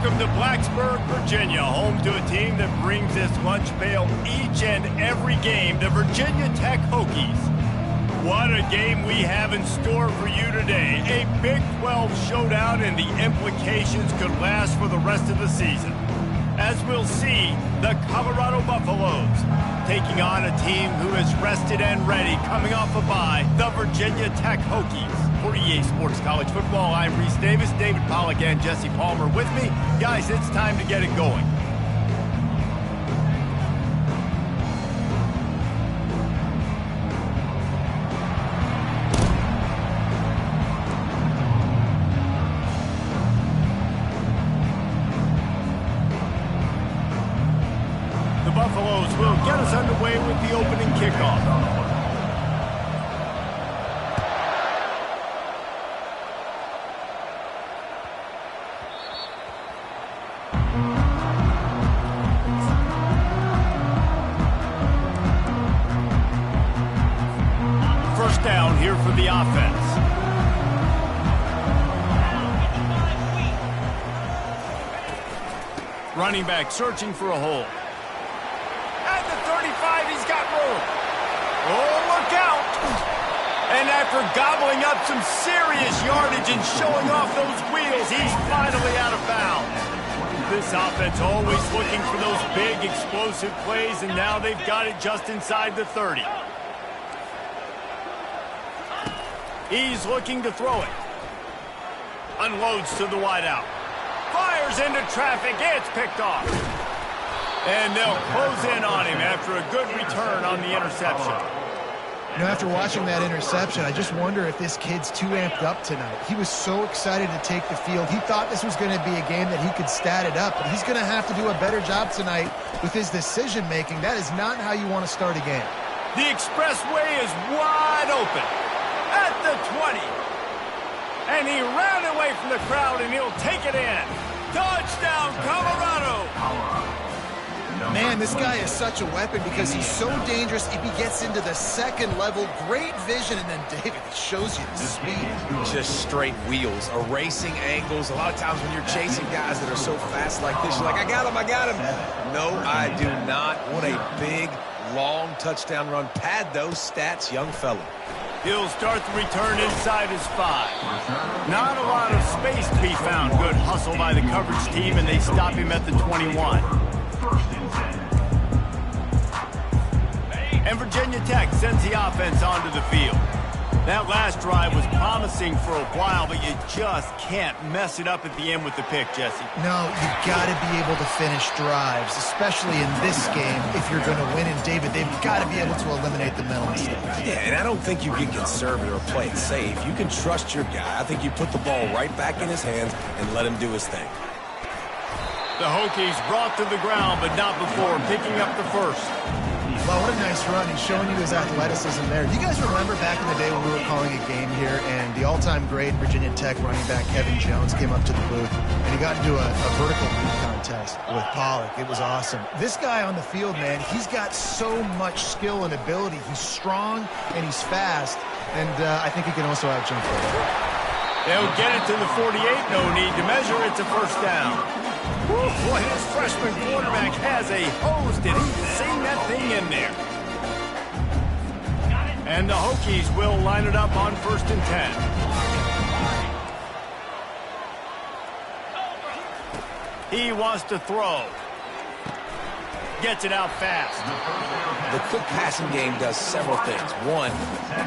Welcome to Blacksburg, Virginia, home to a team that brings this lunch pail each and every game, the Virginia Tech Hokies. What a game we have in store for you today. A Big 12 showdown, and the implications could last for the rest of the season. As we'll see, the Colorado Buffaloes taking on a team who is rested and ready, coming off a bye, the Virginia Tech Hokies. For EA Sports College Football, I'm Reese Davis, David Pollack, and Jesse Palmer with me. Guys, it's time to get it going. The Buffaloes will get us underway with the opening kickoff. First down here for the offense. Running back searching for a hole. At the 35, he's got room. Oh, look out! And after gobbling up some serious yardage and showing off those wheels, he's finally out of bounds. This offense always looking for those big, explosive plays, and now they've got it just inside the 30. He's looking to throw it. Unloads to the wideout. Fires into traffic. It's picked off. And they'll close in on him after a good return on the interception. You know, after watching that interception, I just wonder if this kid's too amped up tonight. He was so excited to take the field. He thought this was going to be a game that he could stat it up, but he's going to have to do a better job tonight with his decision-making. That is not how you want to start a game. The expressway is wide open at the 20. And he ran away from the crowd, and he'll take it in. Touchdown, Colorado! Man, this guy is such a weapon because he's so dangerous if he gets into the second level. Great vision, and then David shows you the speed. Just straight wheels, erasing angles. A lot of times when you're chasing guys that are so fast like this, you're like, I got him. No, I do not. What a big, long touchdown run. Pad those stats, young fella. He'll start the return inside his 5. Not a lot of space to be found. Good hustle by the coverage team, and they stop him at the 21. And Virginia Tech sends the offense onto the field. That last drive was promising for a while, but you just can't mess it up at the end with the pick, Jesse. No, you've got to be able to finish drives, especially in this game if you're going to win. And David, they've got to be able to eliminate the mental mistakes. Yeah, and I don't think you get conservative or play it safe. You can trust your guy. I think you put the ball right back in his hands and let him do his thing. The Hokies brought to the ground, but not before picking up the first. Well, what a nice run. He's showing you his athleticism there. Do you guys remember back in the day when we were calling a game here and the all-time great Virginia Tech running back Kevin Jones came up to the booth and he got into a vertical leap contest with Pollack? It was awesome. This guy on the field, man, he's got so much skill and ability. He's strong and he's fast, and I think he can also out-jump it. They'll get it to the 48. No need to measure. It's a first down. Woo, boy, this freshman quarterback has a hose. Did he sing that thing in there? And the Hokies will line it up on 1st and 10. He wants to throw. Gets it out fast. The quick passing game does several things. One,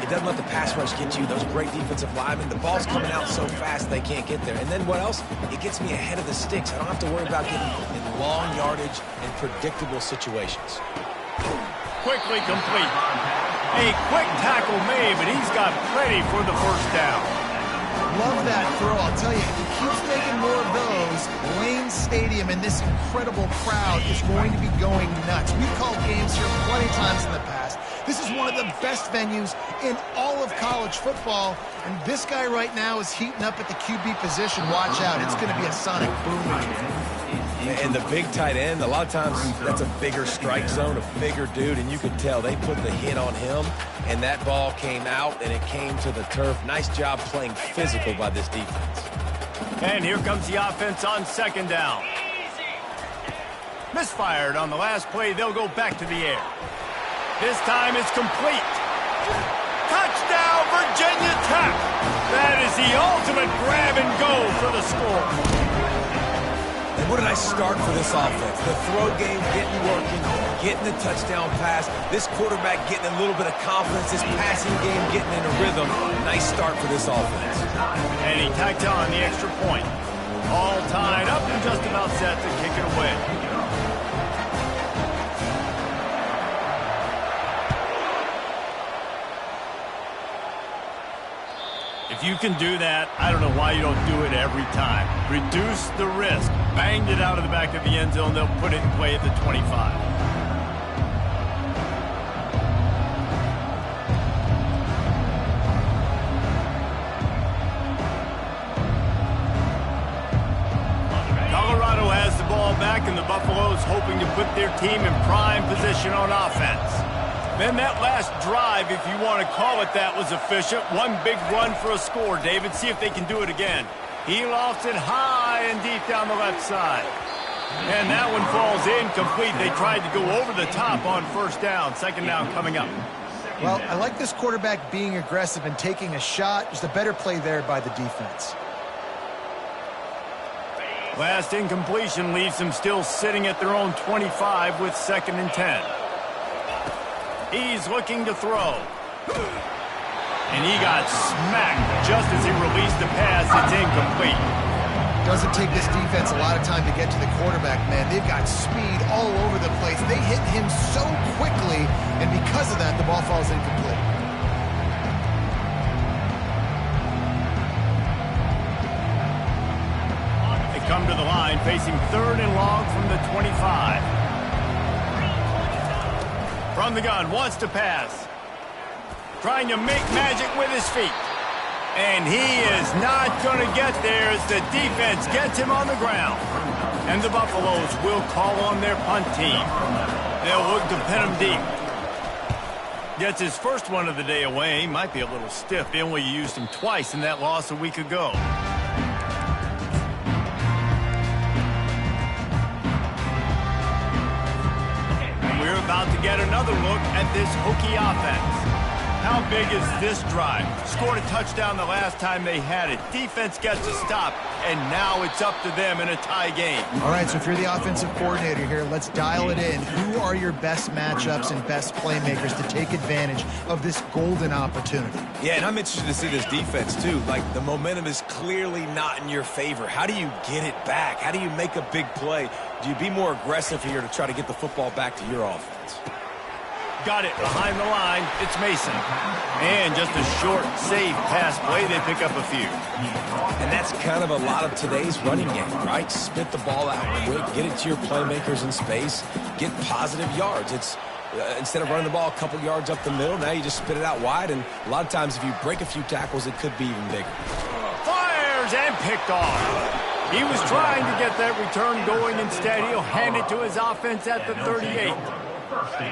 it doesn't let the pass rush get you. Those great defensive linemen, the ball's coming out so fast they can't get there. And then what else? It gets me ahead of the sticks. I don't have to worry about getting in long yardage and predictable situations. Quickly complete. A quick tackle made, but he's got plenty for the first down. Love that throw. I'll tell you, if he keeps making more of those, Lane Stadium and this incredible crowd is going to be going nuts. We've called games here plenty of times in the past. This is one of the best venues in all of college football, and this guy right now is heating up at the QB position. Watch out. It's going to be a sonic boom. And the big tight end, a lot of times that's a bigger strike zone, a bigger dude, and you could tell they put the hit on him, and that ball came out, and it came to the turf. Nice job playing physical by this defense. And here comes the offense on second down. Misfired on the last play. They'll go back to the air. This time it's complete. Touchdown, Virginia Tech. That is the ultimate grab and go for the score. And what a nice start for this offense. The throw game getting working, getting the touchdown pass. This quarterback getting a little bit of confidence. This passing game getting in a rhythm. Nice start for this offense. And he tacked on the extra point. All tied up and just about set to kick it away. If you can do that, I don't know why you don't do it every time. Reduce the risk. Banged it out of the back of the end zone. They'll put it in play at the 25. Colorado has the ball back, and the Buffaloes hoping to put their team in prime position on offense. Then that last drive, if you want to call it that, was efficient. One big run for a score, David. See if they can do it again. He lofts it high and deep down the left side. And that one falls incomplete. They tried to go over the top on first down. Second down coming up. Well, I like this quarterback being aggressive and taking a shot. Just a better play there by the defense. Last incompletion leaves them still sitting at their own 25 with 2nd and 10. He's looking to throw. And he got smacked just as he released the pass. It's incomplete. Doesn't take this defense a lot of time to get to the quarterback, man. They've got speed all over the place. They hit him so quickly, and because of that, the ball falls incomplete. They come to the line, facing 3rd and long from the 25. From the gun, wants to pass. Trying to make magic with his feet. And he is not going to get there as the defense gets him on the ground. And the Buffaloes will call on their punt team. They'll look to pin him deep. Gets his first one of the day away. Might be a little stiff. They only used him twice in that loss a week ago. We're about to get another look at this Hokie offense. How big is this drive? Scored a touchdown the last time they had it. Defense gets a stop, and now it's up to them in a tie game. All right, so if you're the offensive coordinator here, let's dial it in. Who are your best matchups and best playmakers to take advantage of this golden opportunity? Yeah, and I'm interested to see this defense, too. Like, the momentum is clearly not in your favor. How do you get it back? How do you make a big play? Do you be more aggressive here to try to get the football back to your offense? Got it behind the line. It's Mason. And just a short, safe pass play. They pick up a few. And that's kind of a lot of today's running game, right? Spit the ball out quick, get it to your playmakers in space, get positive yards. It's instead of running the ball a couple yards up the middle, now you just spit it out wide. And a lot of times if you break a few tackles, it could be even bigger. Fires and picked off. He was trying to get that return going. Instead, he'll hand it to his offense at the 38.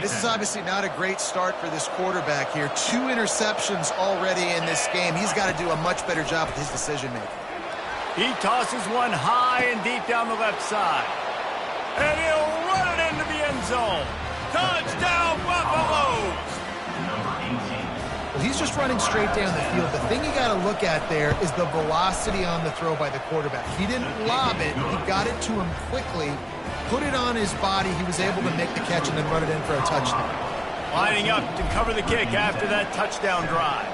This is obviously not a great start for this quarterback here. 2 interceptions already in this game. He's got to do a much better job with his decision-making. He tosses one high and deep down the left side. And he'll run it into the end zone. Touchdown, Buffaloes! Well, he's just running straight down the field. The thing you got to look at there is the velocity on the throw by the quarterback. He didn't lob it. He got it to him quickly, put it on his body. He was able to make the catch and then run it in for a touchdown. Lining up to cover the kick after that touchdown drive.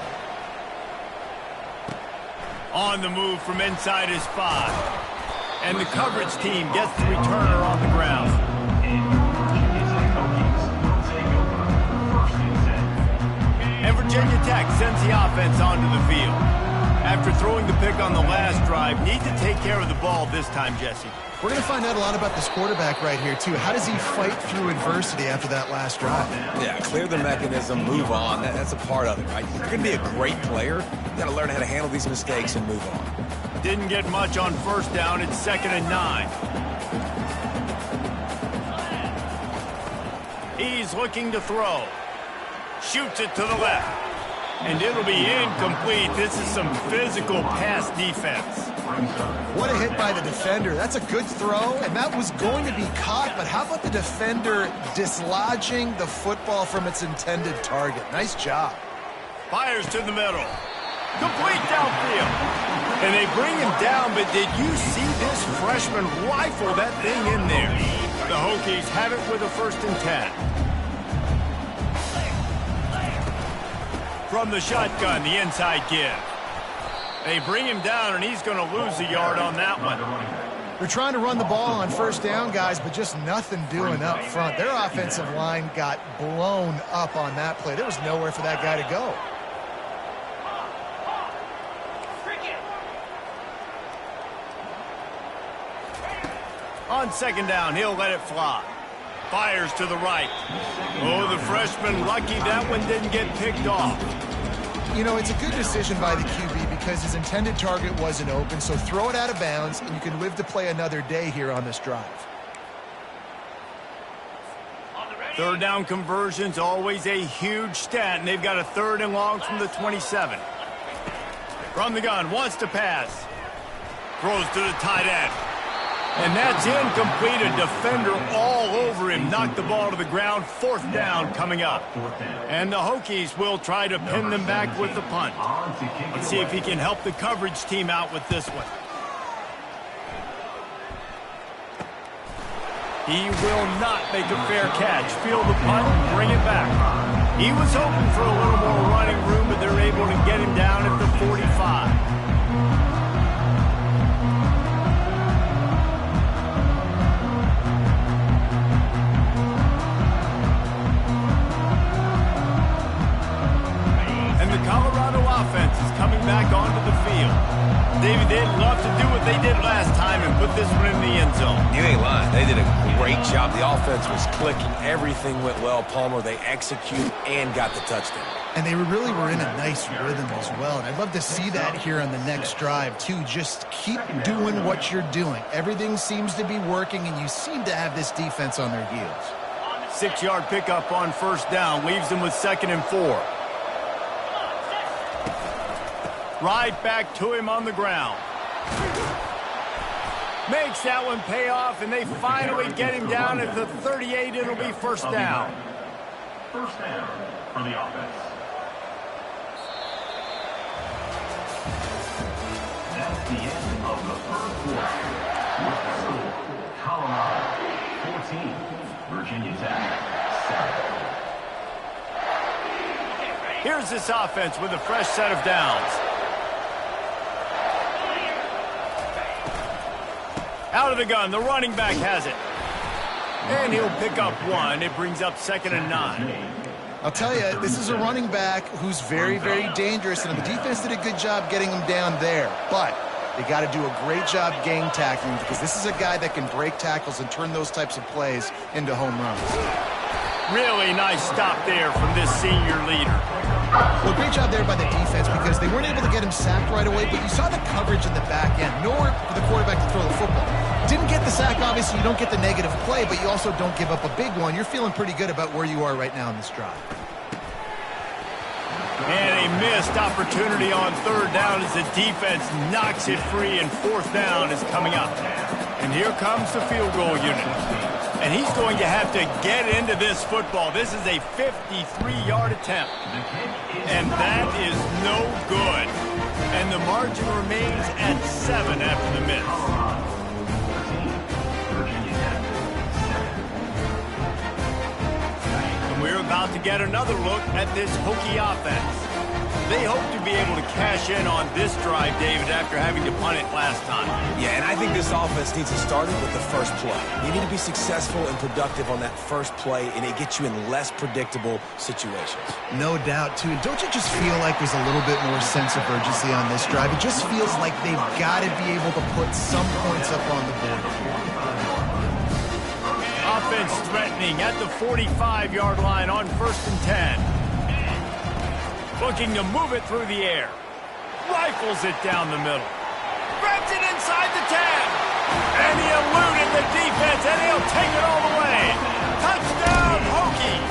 On the move from inside his 5. And the coverage team gets the returner on the ground. And Virginia Tech sends the offense onto the field. After throwing the pick on the last drive, need to take care of the ball this time, Jesse. We're going to find out a lot about this quarterback right here, too. How does he fight through adversity after that last drive? Yeah, clear the mechanism, move on. That's a part of it, right? You're going to be a great player. You got to learn how to handle these mistakes and move on. Didn't get much on first down. It's 2nd and 9. He's looking to throw. Shoots it to the left. And it'll be incomplete. This is some physical pass defense. What a hit by the defender. That's a good throw, and that was going to be caught, but how about the defender dislodging the football from its intended target? Nice job. Fires to the middle. Complete downfield. And they bring him down, but did you see this freshman rifle that thing in there? The Hokies have it with a 1st and 10. From the shotgun, the inside give. They bring him down, and he's going to lose a yard on that one. They're trying to run the ball on 1st down, guys, but just nothing doing up front. Their offensive line got blown up on that play. There was nowhere for that guy to go. On 2nd down, he'll let it fly. Fires to the right. Oh, the freshman lucky that one didn't get picked off. You know, it's a good decision by the QB because his intended target wasn't open, so throw it out of bounds, and you can live to play another day here on this drive. 3rd down conversion's always a huge stat, and they've got a 3rd and long from the 27. From the gun, wants to pass. Throws to the tight end. And that's incomplete. A defender all over him. Knocked the ball to the ground. 4th down coming up. And the Hokies will try to pin them back with the punt. Let's see if he can help the coverage team out with this one. He will not make a fair catch. Field the punt, bring it back. He was hoping for a little more running room, but they're able to get him down at the 45. Colorado offense is coming back onto the field. David, they'd love to do what they did last time and put this one in the end zone. You ain't lying. They did a great job. The offense was clicking. Everything went well. Palmer, they executed and got the touchdown. And they really were in a nice rhythm as well. And I'd love to see that here on the next drive, too. Just keep doing what you're doing. Everything seems to be working, and you seem to have this defense on their heels. 6-yard pickup on 1st down. Leaves them with 2nd and 4. Right back to him on the ground. Makes that one pay off, and they finally get him down at the 38. It'll be 1st down. 1st down for the offense. That's the end of the 1st quarter. With the score, Colorado 14, Virginia Tech 7. Here's this offense with a fresh set of downs. Out of the gun, the running back has it. And he'll pick up 1. It brings up 2nd and 9. I'll tell you, this is a running back who's very, very dangerous, and the defense did a good job getting him down there. But they got to do a great job game tackling because this is a guy that can break tackles and turn those types of plays into home runs. Really nice stop there from this senior leader. Well, great job there by the defense because they weren't able to get him sacked right away, but you saw the coverage in the back end. Nowhere for the quarterback to throw the football. Didn't get the sack, obviously. You don't get the negative play, but you also don't give up a big one. You're feeling pretty good about where you are right now in this drive. And a missed opportunity on 3rd down as the defense knocks it free, and 4th down is coming up. And here comes the field goal unit. And he's going to have to get into this football. This is a 53-yard attempt. And that is no good. And the margin remains at 7 after the miss. And we're about to get another look at this Hokie offense. They hope to be able to cash in on this drive, David, after having to punt it last time. Yeah, and I think this offense needs to start it with the first play. You need to be successful and productive on that first play, and it gets you in less predictable situations. No doubt, too. And don't you just feel like there's a little bit more sense of urgency on this drive? It just feels like they've got to be able to put some points up on the board. Offense threatening at the 45-yard line on 1st and 10. Looking to move it through the air. Rifles it down the middle. Grabs it inside the 10. And he eluded the defense, and he'll take it all the way. Touchdown, Hokies.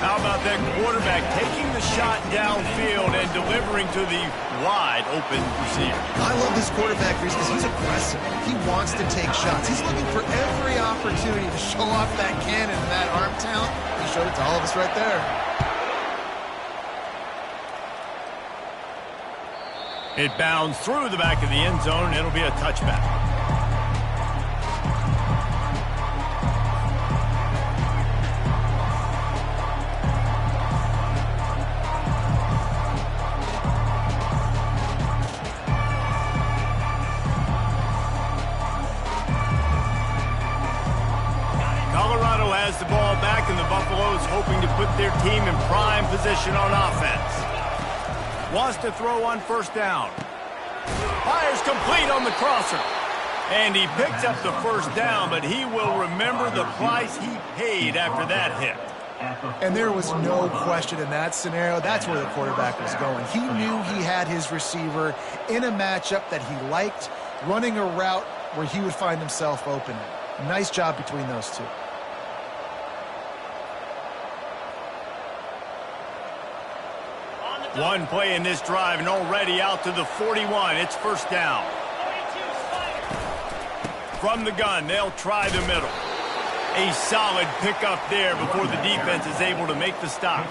How about that quarterback taking the shot downfield and delivering to the wide open receiver. I love this quarterback, Reese, because he's aggressive. He wants to take shots. He's looking for every opportunity to show off that cannon and that arm talent. He showed it to all of us right there. It bounds through the back of the end zone, and it'll be a touchback. Colorado has the ball back, and the Buffaloes hoping to put their team in prime position on offense. Wants to throw on first down. Fires complete on the crosser. And he picks up the first down, but he will remember the price he paid after that hit. And there was no question in that scenario. That's where the quarterback was going. He knew he had his receiver in a matchup that he liked, running a route where he would find himself open. Nice job between those two. One play in this drive and already out to the 41. It's first down. From the gun, they'll try the middle. A solid pickup there before the defense is able to make the stop.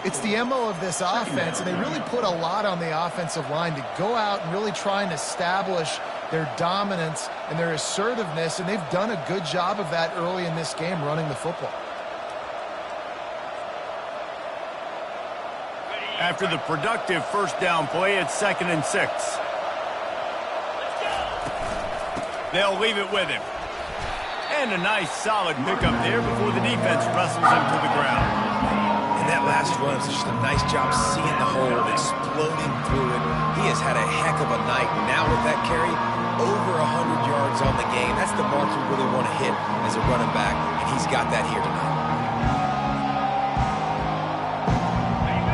It's the MO of this offense, and they really put a lot on the offensive line to go out and really try and establish their dominance and their assertiveness, and they've done a good job of that early in this game running the football. After the productive first down play, it's 2nd and 6. They'll leave it with him. And a nice solid pickup there before the defense wrestles him to the ground. And that last run is just a nice job seeing the hole, exploding through it. He has had a heck of a night. Now with that carry, over 100 yards on the game. That's the mark you really want to hit as a running back, and he's got that here tonight.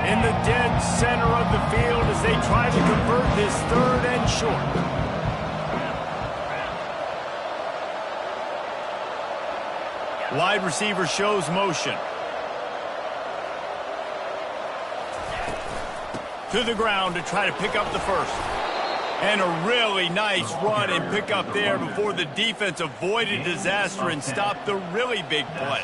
In the dead center of the field as they try to convert this 3rd and short. Wide receiver shows motion. To the ground to try to pick up the first. And a really nice run and pick up there before the defense avoided disaster and stopped the really big play.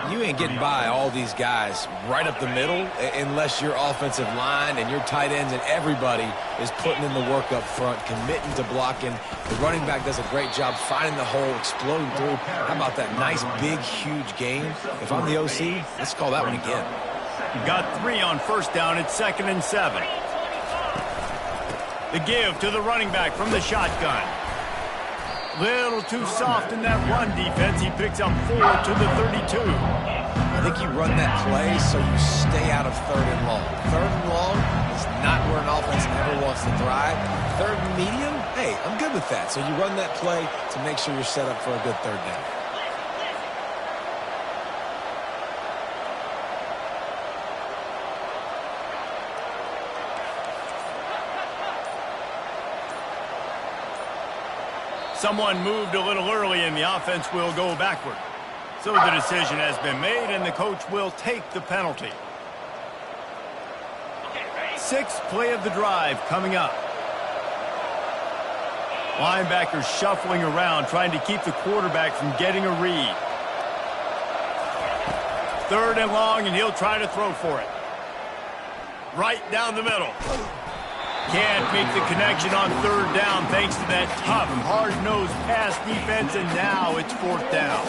You ain't getting by all these guys right up the middle unless your offensive line and your tight ends and everybody is putting in the work up front, committing to blocking. The running back does a great job finding the hole, exploding through. How about that nice, big, huge game? If I'm the OC, let's call that one again. Got 3 on first down. It's 2nd and 7. The give to the running back from the shotgun. Little too soft in that run defense. He picks up 4 to the 32. I think you run that play so you stay out of 3rd and long. 3rd and long is not where an offense ever wants to thrive. 3rd and medium, hey, I'm good with that. So you run that play to make sure you're set up for a good 3rd down. Someone moved a little early and the offense will go backward. So the decision has been made and the coach will take the penalty. 6th play of the drive coming up. Linebackers shuffling around trying to keep the quarterback from getting a read. 3rd and long and he'll try to throw for it. Right down the middle. Can't make the connection on 3rd down thanks to that tough, hard-nosed pass defense, and now it's 4th down.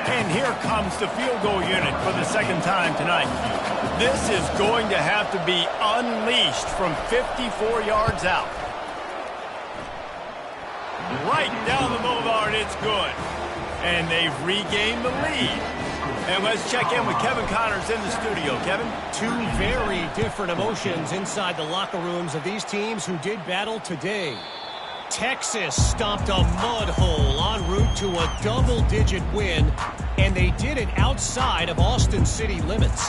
And here comes the field goal unit for the 2nd time tonight. This is going to have to be unleashed from 54 yards out. Right down the boulevard, it's good. And they've regained the lead. And let's check in with Kevin Connors in the studio. Kevin? 2 very different emotions inside the locker rooms of these teams who did battle today. Texas stomped a mud hole en route to a double-digit win, and they did it outside of Austin city limits.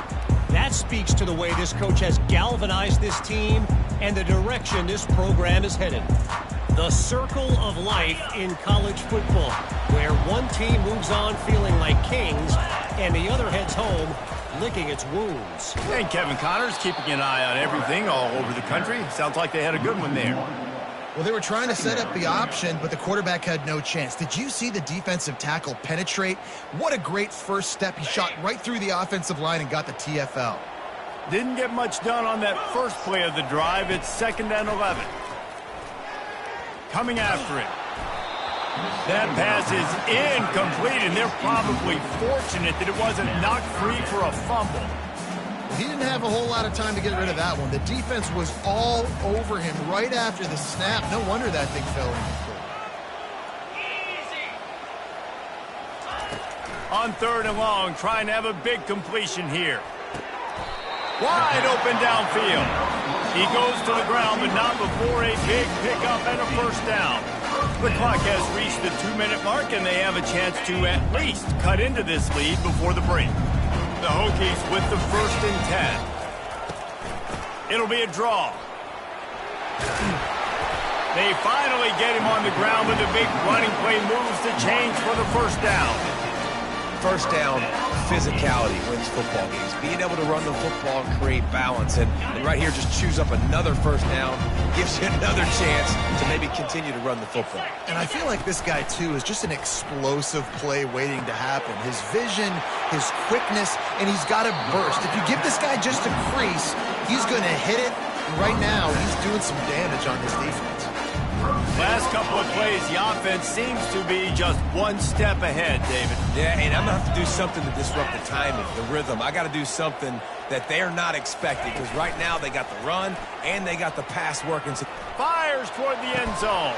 That speaks to the way this coach has galvanized this team and the direction this program is headed. The circle of life in college football, where one team moves on feeling like kings and the other heads home licking its wounds. And Kevin Connors keeping an eye on everything all over the country. Sounds like they had a good one there. Well, they were trying to set up the option, but the quarterback had no chance. Did you see the defensive tackle penetrate? What a great first step. He shot right through the offensive line and got the TFL. Didn't get much done on that first play of the drive. It's 2nd and 11. Coming after it. That pass is incomplete, and they're probably fortunate that it wasn't knocked free for a fumble. He didn't have a whole lot of time to get rid of that one. The defense was all over him right after the snap. No wonder that thing fell incomplete. On 3rd and long, trying to have a big completion here. Wide open downfield. He goes to the ground, but not before a big pickup and a first down. The clock has reached the 2-minute mark, and they have a chance to at least cut into this lead before the break. The Hokies with the 1st and 10. It'll be a draw. They finally get him on the ground, but the big running play moves the chains for the first down. First down, physicality wins football games. Being able to run the football and create balance. And right here, just choose up another first down. Gives you another chance to maybe continue to run the football. And I feel like this guy, too, is just an explosive play waiting to happen. His vision, his quickness, and he's got a burst. If you give this guy just a crease, he's going to hit it. And right now, he's doing some damage on this defense. Last couple of plays, the offense seems to be just one step ahead, David. Yeah, and I'm going to have to do something to disrupt the timing, the rhythm. I got to do something that they're not expecting, because right now they got the run and they got the pass working. Fires toward the end zone.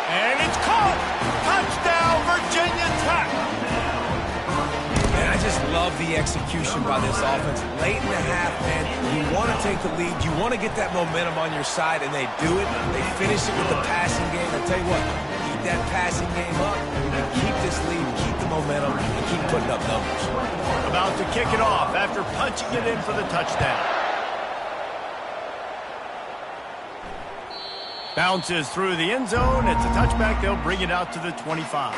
And it's caught! Touchdown, Virginia Tech! And I just love the execution by this offense. Late in the half, man, you want to take the lead. You want to get that momentum on your side, and they do it. They finish it with the passing game. I tell you what, keep that passing game up, and keep this lead, keep the momentum, and keep putting up numbers. About to kick it off after punching it in for the touchdown. Bounces through the end zone. It's a touchback. They'll bring it out to the 25.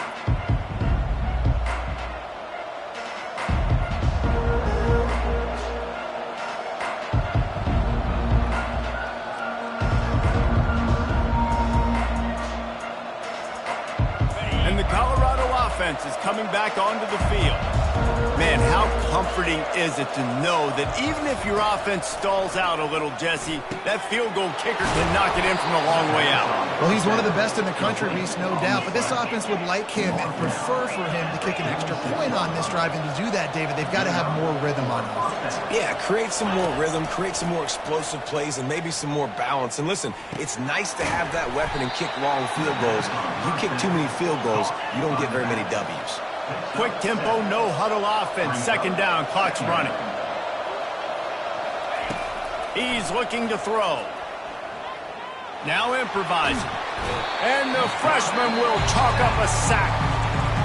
Is coming back onto the field. Man, how comforting is it to know that even if your offense stalls out a little, Jesse, that field goal kicker can knock it in from a long way out. Well, he's one of the best in the country, Reese, no doubt. But this offense would like him and prefer for him to kick an extra point on this drive. And to do that, David, they've got to have more rhythm on offense. Yeah, create some more rhythm, create some more explosive plays, and maybe some more balance. And listen, it's nice to have that weapon and kick long field goals. You kick too many field goals, you don't get very many W's. Quick tempo, no huddle offense. 2nd down, clock's running. He's looking to throw. Now improvising. And the freshman will chalk up a sack.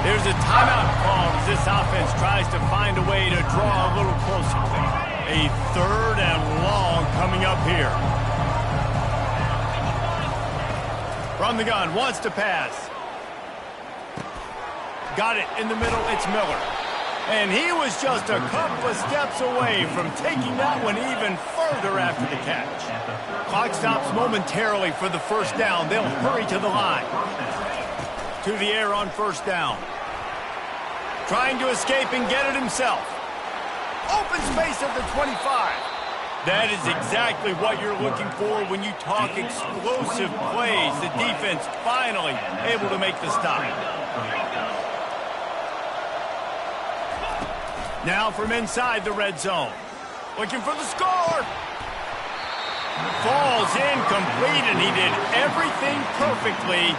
There's a timeout called as this offense tries to find a way to draw a little closer. A 3rd and long coming up here. From the gun, wants to pass. Got it in the middle, it's Miller. And he was just a couple of steps away from taking that one even further after the catch. Clock stops momentarily for the first down. They'll hurry to the line. To the air on first down. Trying to escape and get it himself. Open space at the 25. That is exactly what you're looking for when you talk explosive plays. The defense finally able to make the stop. Now from inside the red zone. Looking for the score. Falls incomplete, and he did everything perfectly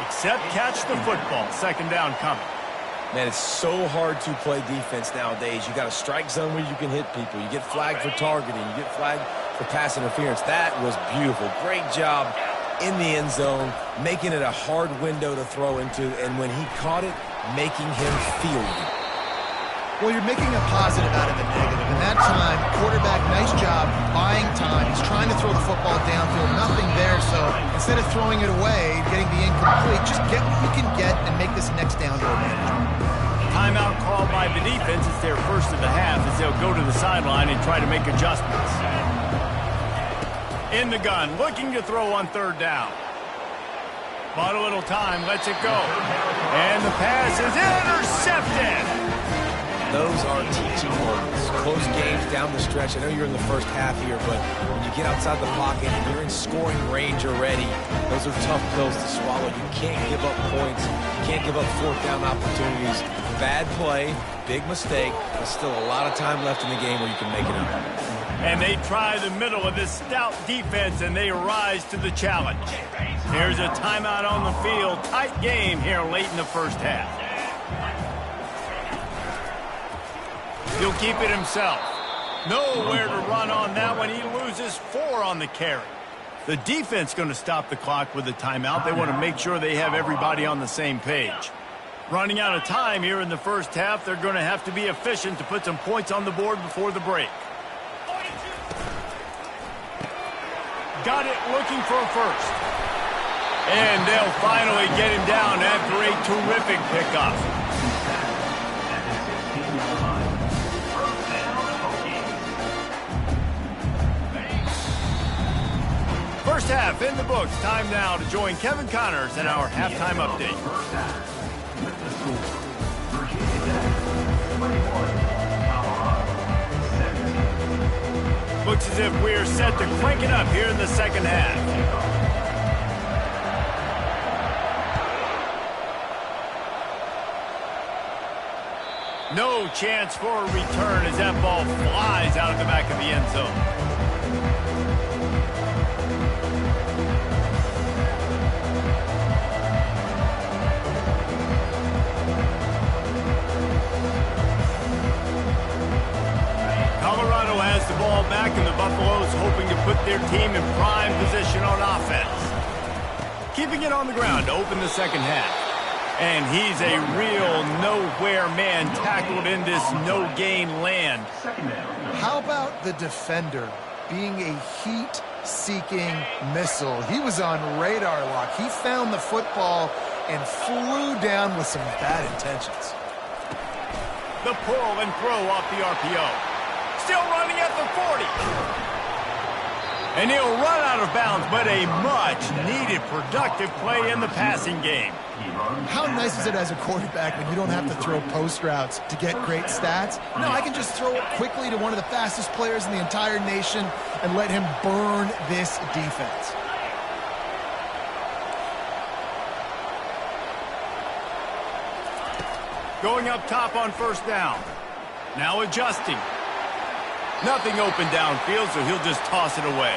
except catch the football. 2nd down coming. Man, it's so hard to play defense nowadays. You got a strike zone where you can hit people. You get flagged for targeting. You get flagged for pass interference. That was beautiful. Great job in the end zone, making it a hard window to throw into, and when he caught it, making him feel you. Well, you're making a positive out of a negative. And that time, quarterback, nice job buying time. He's trying to throw the football downfield. Nothing there, so instead of throwing it away, getting the incomplete, just get what you can get and make this next down go manageable. Timeout called by the defense. It's their first of the half as they'll go to the sideline and try to make adjustments. In the gun, looking to throw on third down. Bought a little time, lets it go. And the pass is intercepted. Those are teaching moments. Close games down the stretch. I know you're in the first half here, but when you get outside the pocket and you're in scoring range already, those are tough pills to swallow. You can't give up points. You can't give up fourth down opportunities. Bad play, big mistake. There's still a lot of time left in the game where you can make it up. And they try the middle of this stout defense, and they rise to the challenge. Here's a timeout on the field. Tight game here late in the first half. He'll keep it himself. Nowhere to run on that one. He loses 4 on the carry. The defense going to stop the clock with a timeout. They want to make sure they have everybody on the same page. Running out of time here in the first half, they're going to have to be efficient to put some points on the board before the break. Got it, looking for a first. And they'll finally get him down after a terrific pickup. First half in the books. Time now to join Kevin Connors in our halftime update. Looks as if we're set to crank it up here in the second half. No chance for a return as that ball flies out of the back of the end zone. Colorado has the ball back, and the Buffaloes hoping to put their team in prime position on offense. Keeping it on the ground to open the second half. And he's a real nowhere man tackled in this no-gain land. How about the defender being a heat-seeking missile? He was on radar lock. He found the football and flew down with some bad intentions. The pull and throw off the RPO. Still running at the 40. And he'll run out of bounds, but a much-needed productive play in the passing game. How nice is it as a quarterback when you don't have to throw post routes to get great stats? No, I can just throw it quickly to one of the fastest players in the entire nation and let him burn this defense. Going up top on first down. Now adjusting. Nothing open downfield, so he'll just toss it away.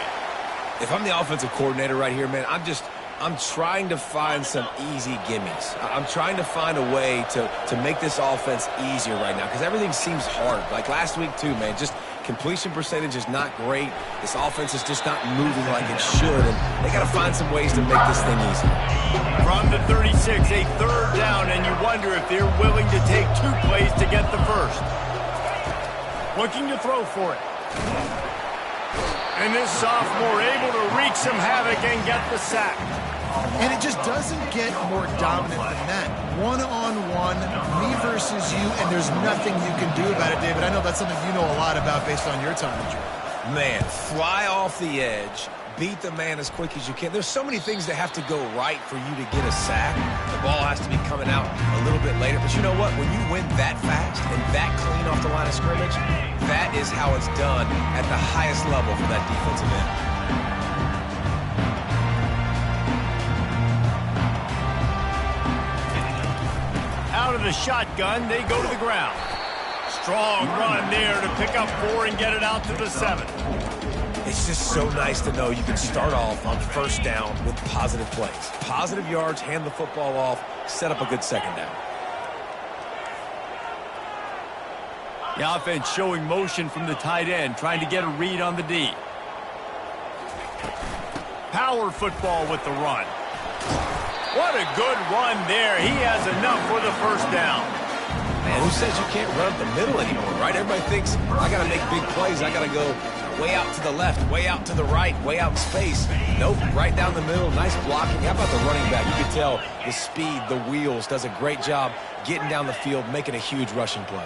If I'm the offensive coordinator right here, man, I'm trying to find some easy gimmies. I'm trying to find a way to make this offense easier right now because everything seems hard. Like last week too, man, just completion percentage is not great. This offense is just not moving like it should, and they got to find some ways to make this thing easy. From the 36, a third down, and you wonder if they're willing to take 2 plays to get the first. Looking to throw for it. And this sophomore able to wreak some havoc and get the sack. And it just doesn't get more dominant than that. One-on-one, me versus you, and there's nothing you can do about it, David. I know that's something you know a lot about based on your time in Georgia. Man, fly off the edge, beat the man as quick as you can. There's so many things that have to go right for you to get a sack. The ball has to be coming out a little bit later. But you know what? When you win that fast and that clean off the line of scrimmage, that is how it's done at the highest level for that defensive end. Out of the shotgun, they go to the ground. Strong run there to pick up 4 and get it out to the 7. It's just so nice to know you can start off on first down with positive plays. Positive yards, hand the football off, set up a good second down. The offense showing motion from the tight end, trying to get a read on the D. Power football with the run. What a good run there. He has enough for the first down. Man, man. Who says you can't run up the middle anymore, right? Everybody thinks, I got to make big plays. I got to go way out to the left, way out to the right, way out in space. Nope, right down the middle. Nice blocking. How about the running back? You can tell the speed, the wheels, does a great job getting down the field, making a huge rushing play.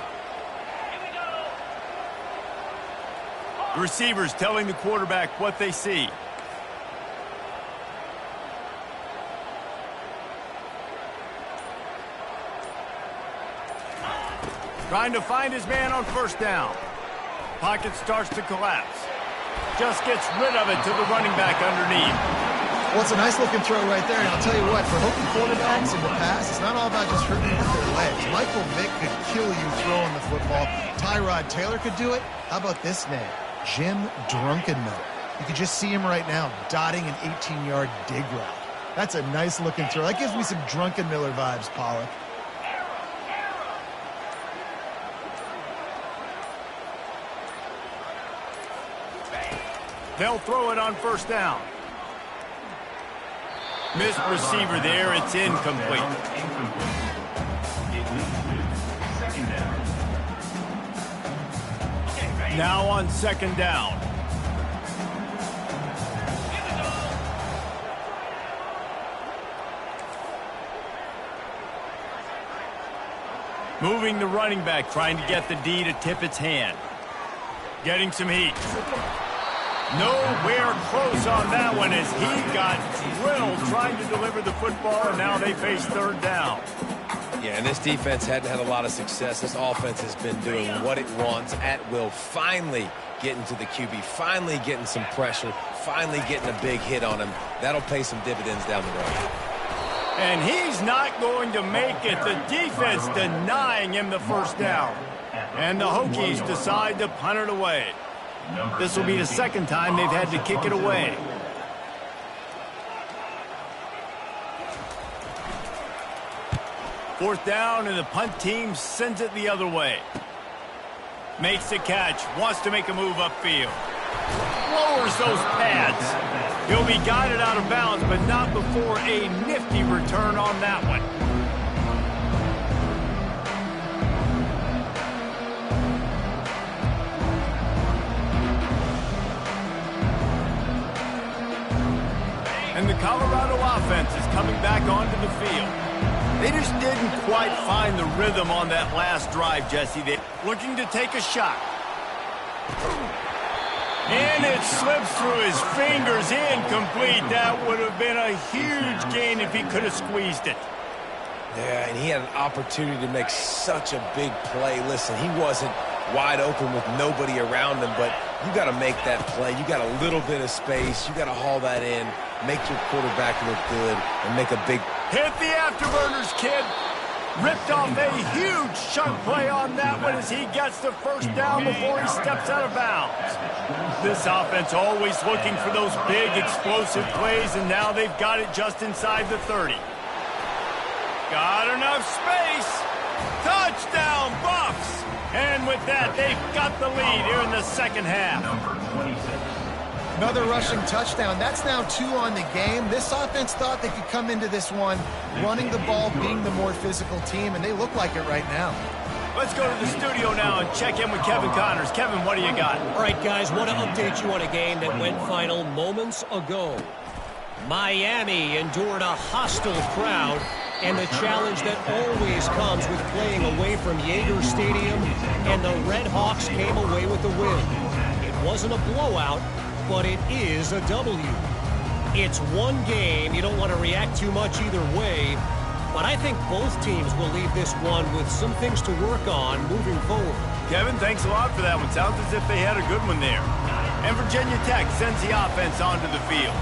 The receivers telling the quarterback what they see. Trying to find his man on first down. Pocket starts to collapse. Just gets rid of it to the running back underneath. Well, it's a nice-looking throw right there, and I'll tell you what, for Hokie quarterbacks in the past, it's not all about just hurting with their legs. Michael Vick could kill you throwing the football. Tyrod Taylor could do it. How about this name? Jim Drunkenmiller. You can just see him right now dotting an 18-yard dig route. That's a nice-looking throw. That gives me some Drunkenmiller vibes, Pollock. They'll throw it on first down. Missed receiver there. It's incomplete. Now on second down. Moving the running back, trying to get the D to tip its hand. Getting some heat. Nowhere close on that one as he got drilled trying to deliver the football, and now they face third down. Yeah, and this defense hadn't had a lot of success. This offense has been doing what it wants at will. Finally getting to the QB, finally getting some pressure, finally getting a big hit on him. That'll pay some dividends down the road. And he's not going to make it. The defense denying him the first down. And the Hokies decide to punt it away. This will be the second time they've had to kick it away. Fourth down, and the punt team sends it the other way. Makes the catch, wants to make a move upfield. Lowers those pads. He'll be guided out of bounds, but not before a nifty return on that one. And the Colorado offense is coming back onto the field. They just didn't quite find the rhythm on that last drive, Jesse. They're looking to take a shot. And it slips through his fingers, incomplete. That would have been a huge gain if he could have squeezed it. Yeah, and he had an opportunity to make such a big play. Listen, he wasn't wide open with nobody around him, but you got to make that play. You got a little bit of space. You got to haul that in, make your quarterback look good, and make a big... Hit the afterburners, kid. Ripped off a huge chunk play on that one as he gets the first down before he steps out of bounds. This offense always looking for those big explosive plays, and now they've got it just inside the 30. Got enough space. Touchdown, Buffs. And with that, they've got the lead here in the second half. Another rushing touchdown. That's now 2 on the game. This offense thought they could come into this one running the ball, being the more physical team, and they look like it right now. Let's go to the studio now and check in with Kevin Connors. Kevin, what do you got? All right, guys, want to update you on a game that went final moments ago. Miami endured a hostile crowd and the challenge that always comes with playing away from Yager Stadium, and the Red Hawks came away with the win. It wasn't a blowout, but it is a W. It's one game. You don't want to react too much either way, but I think both teams will leave this one with some things to work on moving forward. Kevin, thanks a lot for that one. Sounds as if they had a good one there. And Virginia Tech sends the offense onto the field.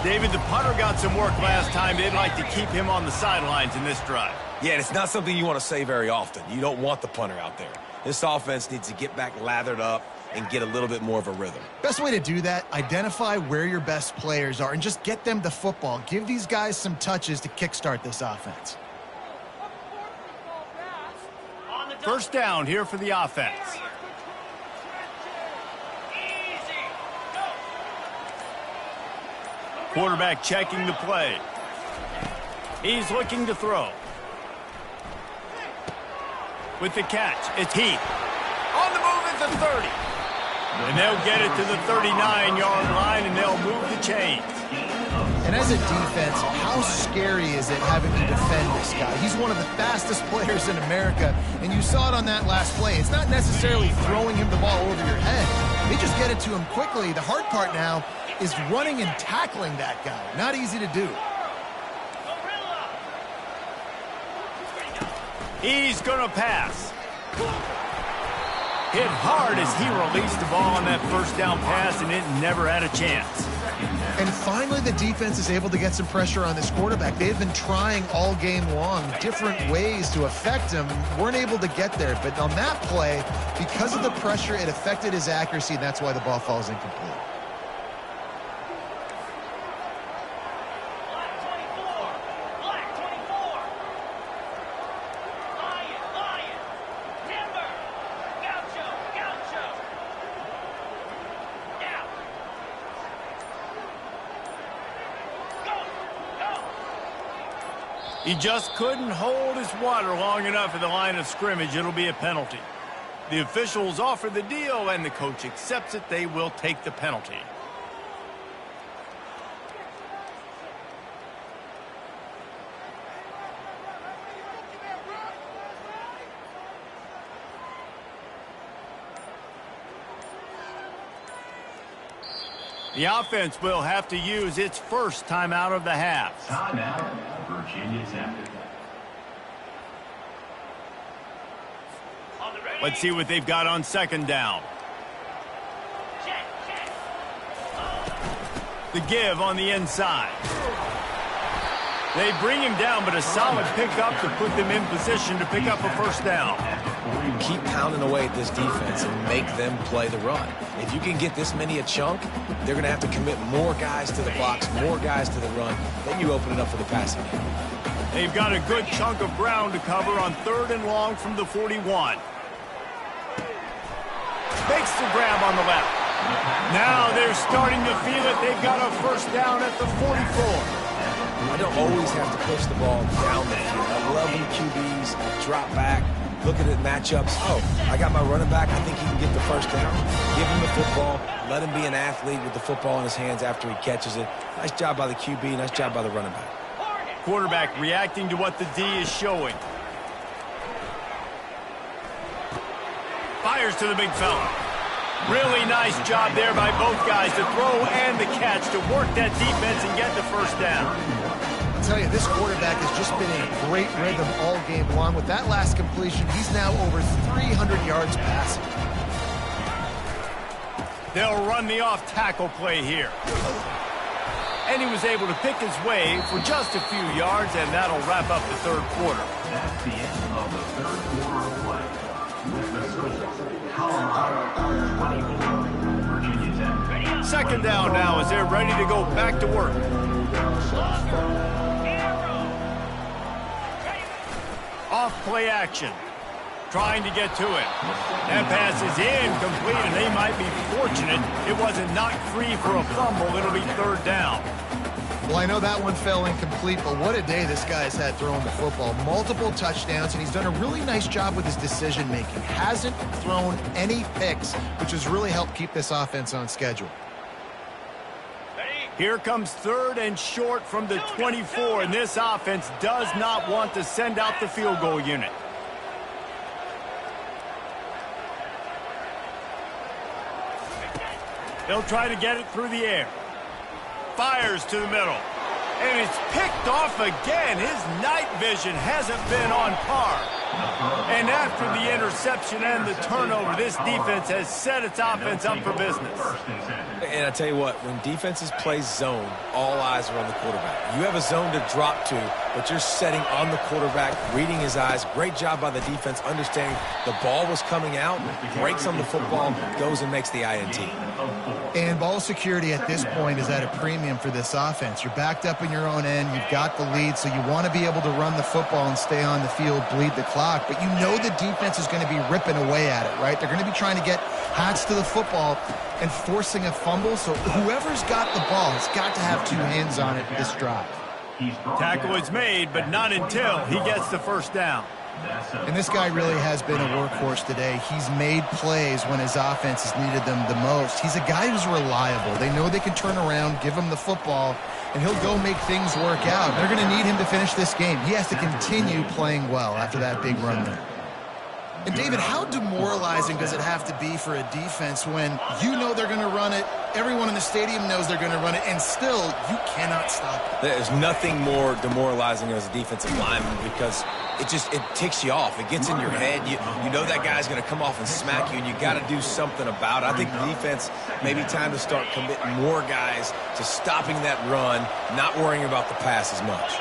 David, the punter got some work last time. They'd like to keep him on the sidelines in this drive. Yeah, and it's not something you want to say very often. You don't want the punter out there. This offense needs to get back lathered up and get a little bit more of a rhythm. Best way to do that, identify where your best players are and just get them the football. Give these guys some touches to kickstart this offense. First down here for the offense. Quarterback checking the play. He's looking to throw. With the catch, it's Heath. On the move at the 30. And they'll get it to the 39-yard line, and they'll move the chains. And as a defense, how scary is it having to defend this guy? He's one of the fastest players in America, and you saw it on that last play. It's not necessarily throwing him the ball over your head. They just get it to him quickly. The hard part now is running and tackling that guy. Not easy to do. He's going to pass. Hit hard as he released the ball on that first down pass, and it never had a chance. And finally, the defense is able to get some pressure on this quarterback. They've been trying all game long different ways to affect him. Weren't able to get there. But on that play, because of the pressure, it affected his accuracy, and that's why the ball falls incomplete. He just couldn't hold his water long enough at the line of scrimmage. It'll be a penalty. The officials offer the deal, and the coach accepts it. They will take the penalty. The offense will have to use its first timeout of the half. Timeout, Virginia Tech. Let's see what they've got on second down. The give on the inside. They bring him down, but a solid pickup to put them in position to pick up a first down. Keep pounding away at this defense and make them play the run. If you can get this many a chunk, they're going to have to commit more guys to the box, more guys to the run. Then you open it up for the passing game. They've got a good chunk of ground to cover on 3rd and long from the 41. Makes the grab on the left. Now they're starting to feel it. They've got a first down at the 44. I don't always have to push the ball down the field. I love when QBs drop back, look at the matchups. Oh, I got my running back. I think he can get the first down. Give him the football. Let him be an athlete with the football in his hands after he catches it. Nice job by the QB. Nice job by the running back. Quarterback reacting to what the D is showing. Fires to the big fella. Really nice job there by both guys to throw and the catch to work that defense and get the first down. I'll tell you, this quarterback has just been in a great rhythm all game long. With that last completion, he's now over 300 yards passing. They'll run the off-tackle play here. And he was able to pick his way for just a few yards, and that'll wrap up the third quarter. That's the end of the third quarter of play. With the score, Colorado 24, Virginia Tech. Second down now as they're ready to go back to work. Off play action. Trying to get to it. That pass is incomplete, and they might be fortunate it wasn't knocked free for a fumble. It'll be 3rd down. Well, I know that one fell incomplete, but what a day this guy's had throwing the football. Multiple touchdowns, and he's done a really nice job with his decision-making. Hasn't thrown any picks, which has really helped keep this offense on schedule. Here comes 3rd and short from the 24, and this offense does not want to send out the field goal unit. They'll try to get it through the air. Fires to the middle. And it's picked off again. His night vision hasn't been on par. And after the interception and the turnover, this defense has set its offense up for business. And I tell you what, when defenses play zone, all eyes are on the quarterback. You have a zone to drop to, but you're setting on the quarterback, reading his eyes. Great job by the defense, understanding the ball was coming out, breaks on the football, goes and makes the INT. And ball security at this point is at a premium for this offense. You're backed up in your own end. You've got the lead, so you want to be able to run the football and stay on the field, bleed the clock. But you know the defense is going to be ripping away at it, right? They're going to be trying to get hats to the football and forcing a fumble. So whoever's got the ball has got to have two hands on it this drive. Tackle is made, but not until he gets the first down. And this guy really has been a workhorse today. He's made plays when his offense has needed them the most. He's a guy who's reliable. They know they can turn around, give him the football, and he'll go make things work out. They're going to need him to finish this game. He has to continue playing well after that big run there. And David, how demoralizing does it have to be for a defense when you know they're going to run it, everyone in the stadium knows they're going to run it, and still you cannot stop it? There's nothing more demoralizing as a defensive lineman because it ticks you off. It gets in your head. You know that guy's going to come off and smack you, and you got to do something about it. I think the defense maybe time to start committing more guys to stopping that run, not worrying about the pass as much.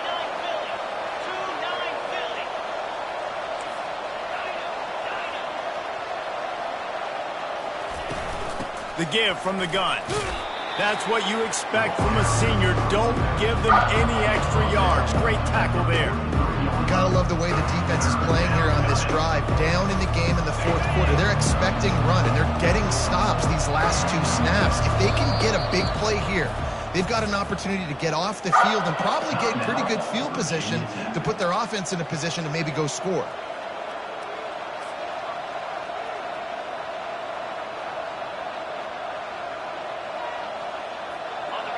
The give from the gun. That's what you expect from a senior. Don't give them any extra yards. Great tackle there. You gotta love the way the defense is playing here on this drive. Down in the game in the fourth quarter. They're expecting run, and they're getting stops these last two snaps. If they can get a big play here, they've got an opportunity to get off the field and probably get pretty good field position to put their offense in a position to maybe go score.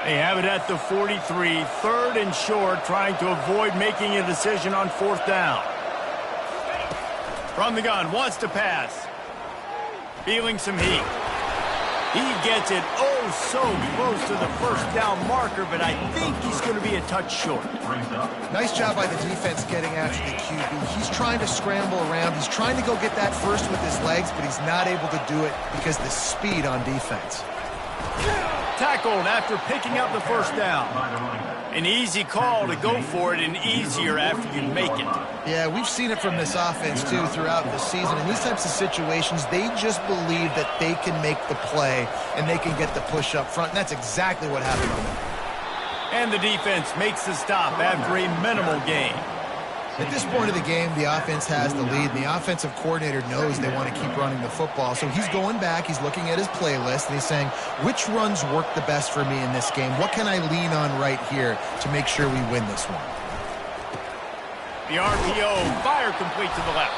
They have it at the 43, third and short, trying to avoid making a decision on fourth down. From the gun, wants to pass. Feeling some heat. He gets it so close to the first down marker, but I think he's going to be a touch short. Nice job by the defense getting after the QB. He's trying to scramble around. He's trying to go get that first with his legs, but he's not able to do it because of the speed on defense. Tackled after picking up the first down. An easy call to go for it, and easier after you make it. Yeah, we've seen it from this offense, too, throughout the season. In these types of situations, they just believe that they can make the play and they can get the push up front, and that's exactly what happened on them. And the defense makes the stop after a minimal gain. At this point of the game, the offense has the lead, and the offensive coordinator knows they want to keep running the football. So he's going back, he's looking at his playlist, and he's saying, which runs work the best for me in this game? What can I lean on right here to make sure we win this one? The RPO, fire complete to the left.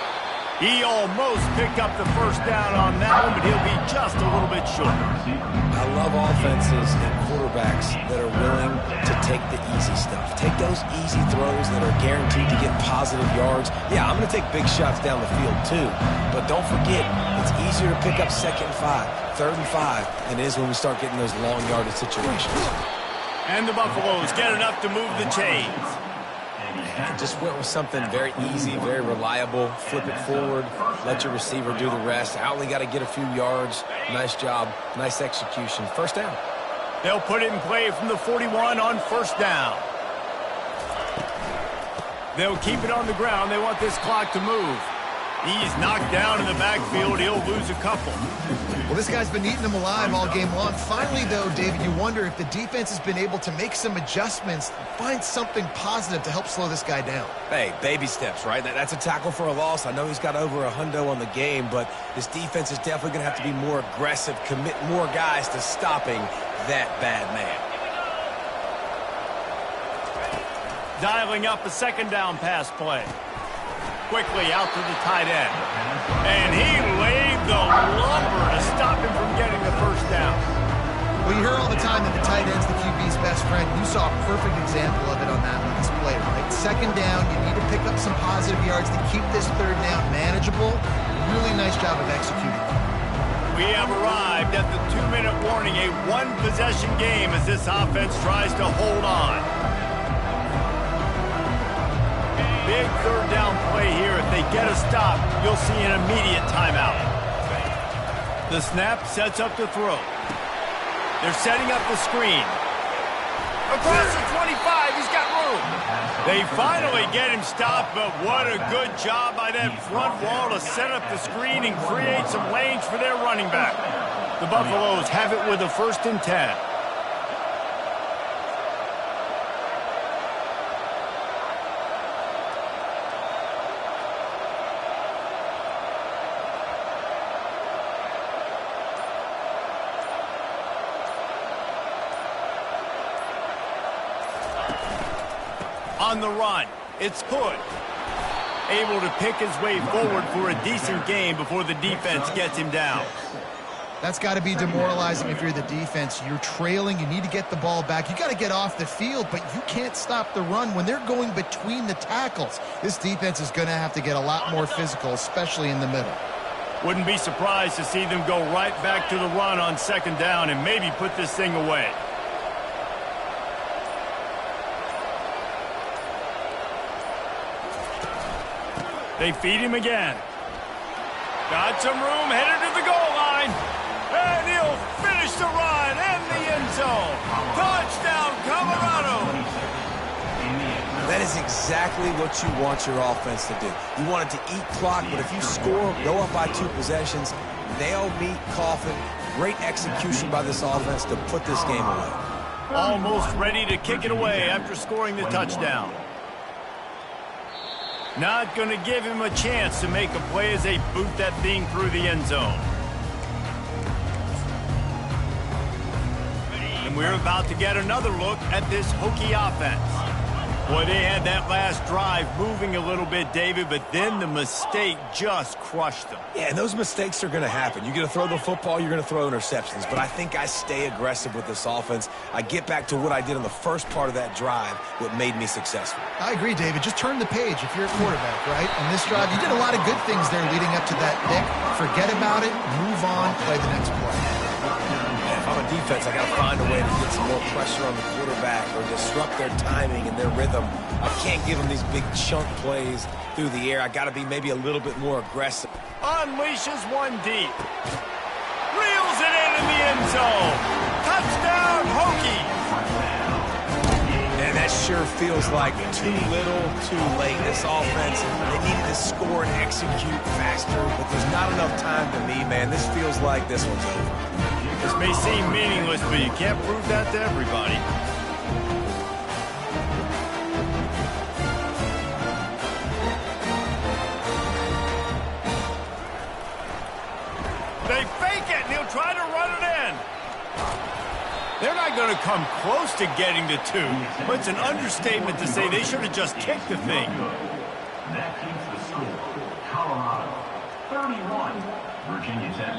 He almost picked up the first down on that one, but he'll be just a little bit short. I love offenses and quarterbacks that are willing to take the easy stuff. Take those easy throws that are guaranteed to get positive yards. Yeah, I'm going to take big shots down the field too, but don't forget, it's easier to pick up 2nd and 5, 3rd and 5 than it is when we start getting those long yardage situations. And the Buffaloes get enough to move the chains. And just went with something very easy, very reliable. Flip it forward, let your receiver do the rest. I only got to get a few yards. Nice job, nice execution. First down. They'll put it in play from the 41 on first down. They'll keep it on the ground. They want this clock to move. He's knocked down in the backfield. He'll lose a couple. Well, this guy's been eating them alive all game long. Finally, though, David, you wonder if the defense has been able to make some adjustments, find something positive to help slow this guy down. Hey, baby steps, right? That's a tackle for a loss. I know he's got over a hundo on the game, but this defense is definitely going to have to be more aggressive, commit more guys to stopping that bad man. Dialing up a second down pass play. Quickly out to the tight end. And he laid the lumber to stop him from getting the first down. Well, you hear all the time that the tight end's the QB's best friend. You saw a perfect example of it on that last play, right? Second down, you need to pick up some positive yards to keep this third down manageable. Really nice job of executing. We have arrived at the 2-minute warning, a one-possession game as this offense tries to hold on. Big third down play here. If they get a stop, you'll see an immediate timeout. The snap sets up the throw. They're setting up the screen. Across the 25, he's got room. They finally get him stopped, but what a good job by that front wall to set up the screen and create some lanes for their running back. The Buffaloes have it with a 1st and 10. On the run, it's Hood. able to pick his way forward for a decent game before the defense gets him down. That's got to be demoralizing if you're the defense. You're trailing. You need to get the ball back. You got to get off the field, but you can't stop the run when they're going between the tackles. This defense is going to have to get a lot more physical, especially in the middle. Wouldn't be surprised to see them go right back to the run on second down and maybe put this thing away. They feed him again. Got some room, headed to the goal line. And he'll finish the run and the end zone. Touchdown, Colorado. That is exactly what you want your offense to do. You want it to eat clock, but if you score, go up by 2 possessions, nail, meet, coffin. Great execution by this offense to put this game away. Almost ready to kick it away after scoring the touchdown. Not going to give him a chance to make a play as they boot that thing through the end zone. And we're about to get another look at this Hokie offense. Boy, they had that last drive moving a little bit, David, but then the mistake just crushed them. Yeah, and those mistakes are going to happen. You're going to throw the football, you're going to throw interceptions. But I think I stay aggressive with this offense. I get back to what I did in the first part of that drive, what made me successful. I agree, David. Just turn the page if you're a quarterback, right? On this drive, you did a lot of good things there leading up to that pick. Forget about it, move on, play the next play. If I'm a defense, I got to find a way to get some more pressure on the quarterback or disrupt their timing and their rhythm. I can't give them these big chunk plays through the air. I got to be maybe a little bit more aggressive. Unleashes one deep. Reels it in the end zone. Touchdown, Hokies. And that sure feels like too little, too late. This offense, they needed to score and execute faster, but there's not enough time to me, man. This feels like this one's over. This may seem meaningless, but you can't prove that to everybody. They fake it, and he'll try to run it in. They're not going to come close to getting to 2, but it's an understatement to say they should have just kicked the thing. That keeps the score. Colorado 31, Virginia Tech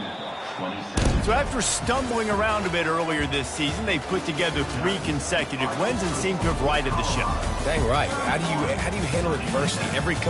27. So after stumbling around a bit earlier this season, they put together 3 consecutive wins and seem to have righted the ship. Dang right. How do you handle adversity? Every